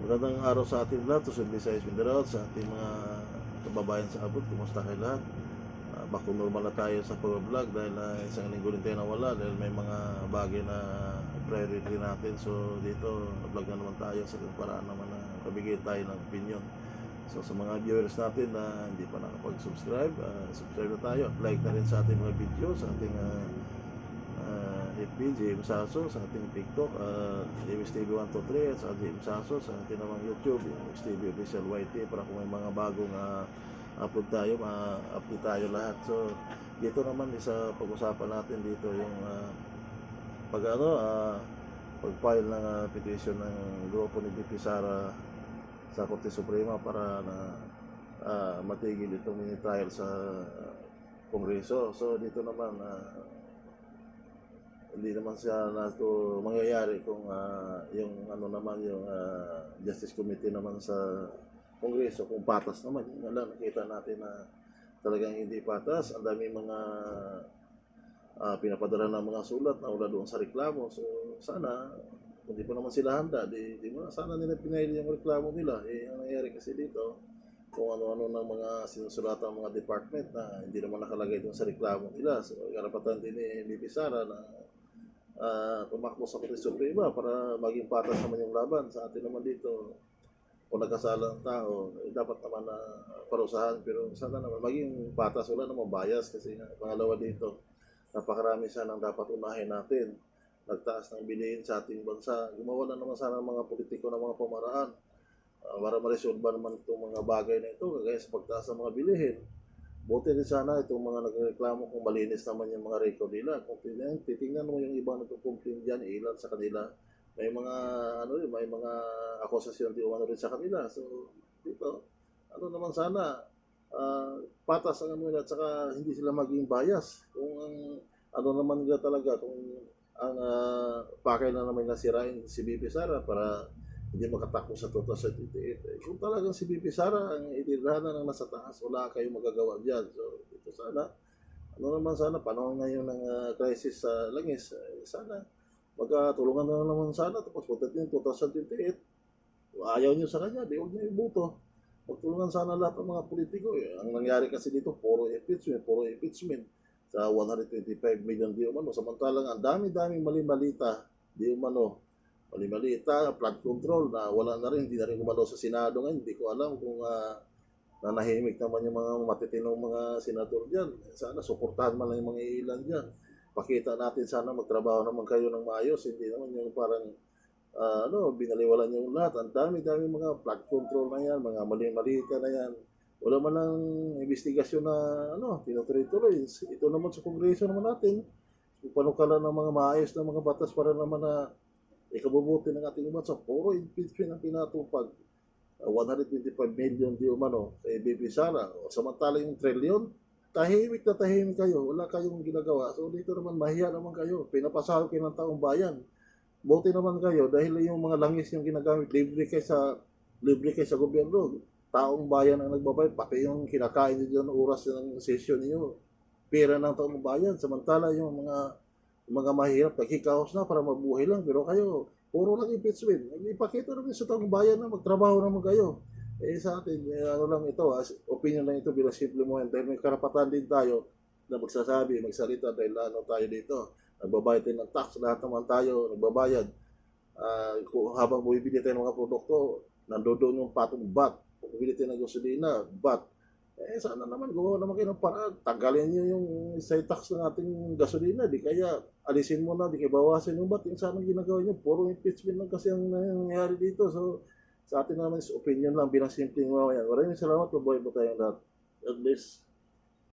Magandang araw sa ating lahat, sa Visayas, Mindanao, sa ating mga kababayan sa abroad. Kumusta kayo lahat? Back to normal na tayo sa pag-vlog dahil isang linggo rin tayo nawala dahil may mga bagay na priority natin. So dito, vlog na naman tayo sa paraan naman na pabigay tayo ng opinion. So sa mga viewers natin na hindi pa nakapag-subscribe, subscribe na tayo. Like na rin sa ating mga video, sa ating FB, James Sasso, sa ating TikTok, James TV123, at sa James Sasso, sa ating namang YouTube, James TV Official YT, para kung may mga bagong upload tayo, ma-upload tayo lahat. So, dito naman isa pag-usapan natin dito yung pag-file ng petition ng grupo ni BP Sara sa Korte Suprema para na matigil itong mini trial sa Kongreso. So, dito naman hindi naman siya na ito mangyayari kung yung yung Justice Committee naman sa Kongreso kung patas naman. Yun lang, nakita natin na talagang hindi patas. Ang dami mga pinapadala ng mga sulat na wala doon sa reklamo. So sana kung di pa naman sila handa, di sana nila pinaili yung reklamo nila. Ang nangyayari kasi dito, kung ano-ano ng mga sinusulatan ng mga department na hindi naman nakalagay doon sa reklamo nila. So karapatan din ni BP Sara na tumakbo sa Korte Suprema para maging patas naman yung laban. Sa atin naman dito, kung nagkasala ang tao, dapat naman na parusahan, pero sana naman maging patas, wala namang bias kasi pangalawa dito, napakarami sana ang dapat unahin natin. Nagtaas ng bilihin sa ating bansa, gumawa na naman sana ng mga politiko ng mga pamaraan para ma-resolve naman itong mga bagay na ito, kagaya sa pagtaas ng mga bilihin. Buti rin sana itong mga nagreklamo kung malinis naman yung mga record nila. Kung titingnan mo yung ibang nagko-complain dyan, ilan sa kanila, may mga may mga akusasyon di umano rin sa kanila. So dito, naman sana patas ang nila at saka hindi sila maging bias. Kung ang naman nila talaga, kung ang pakay na naman nasirain si BP Sara para hindi makatakbo sa 2028. Kung talagang si BP Sara ang itirhanan ng nasa taas, wala kayong magagawa dyan. So, ito sana, naman sana, panahon ngayon ng crisis sa langis, sana, magkatulungan na naman sana, tapos pagdating 2028, ayaw nyo sa kanya, di huwag nyo ibuto. Magtulungan sana lahat ng mga politiko. Ang nangyari kasi dito, puro impeachment. Sa 125 million di umano. Samantalang ang dami-daming mali-malita, di umano, mali-malita, flood control na wala na rin, hindi na rin gumalaw sa Senado ngayon. Hindi ko alam kung nanahimik naman yung mga matitinong mga senador dyan. Sana suportahan man lang yung mga ilan dyan. Pakita natin sana magtrabaho naman kayo ng maayos, hindi naman yung parang binaliwalan yung lahat. Ang dami-dami mga flood control na yan, mga mali-malita na yan. Wala man lang investigasyon na tinutuloy-tuloy. Ito naman sa Kongreso naman natin, panukalan ng mga maayos na mga batas para naman na ikabubuti ng ating bansa. Puro impeachment ang pinatupag. 125 million di umano sa BP Sara. Samantala yung trilyon, tahimik na tahimik kayo. Wala kayong ginagawa. So dito naman, mahiya naman kayo. Pinapasahod kayo ng taong bayan. Buti naman kayo dahil yung mga langis yung ginagamit, libre kayo sa gobyerno. Taong bayan ang nagbabayad. Pati yung kinakain nyo ng oras ng session niyo, pera ng taong bayan. Samantala yung mga mahirap, nagkikaos na para mabuhay lang. Pero kayo, puro lang impeachment. Ipakita naman sa taong bayan na magtrabaho naman kayo. Sa atin, lang ito, opinion lang ito bilang simple mo yan. Dahil may karapatan din tayo na magsalita dahil tayo dito. Nagbabayad tayo ng tax, lahat naman tayo nagbabayad. Habang bumibili tayo ng mga produkto, nandoon yung patong VAT. Kung bumibili tayo ng gasolina, VAT. Sana naman gumawa naman kayo ng paraan. Tanggalin nyo yung side tax ng ating gasolina. Di kaya alisin mo na, di kaya bawasan yung ba't. Yung sana ginagawa nyo, puro impeachment lang kasi ang nangyayari dito. So, sa atin naman is opinion lang, bilang simpleng mga yan. Maraming salamat, mabuhay po tayong lahat. God bless.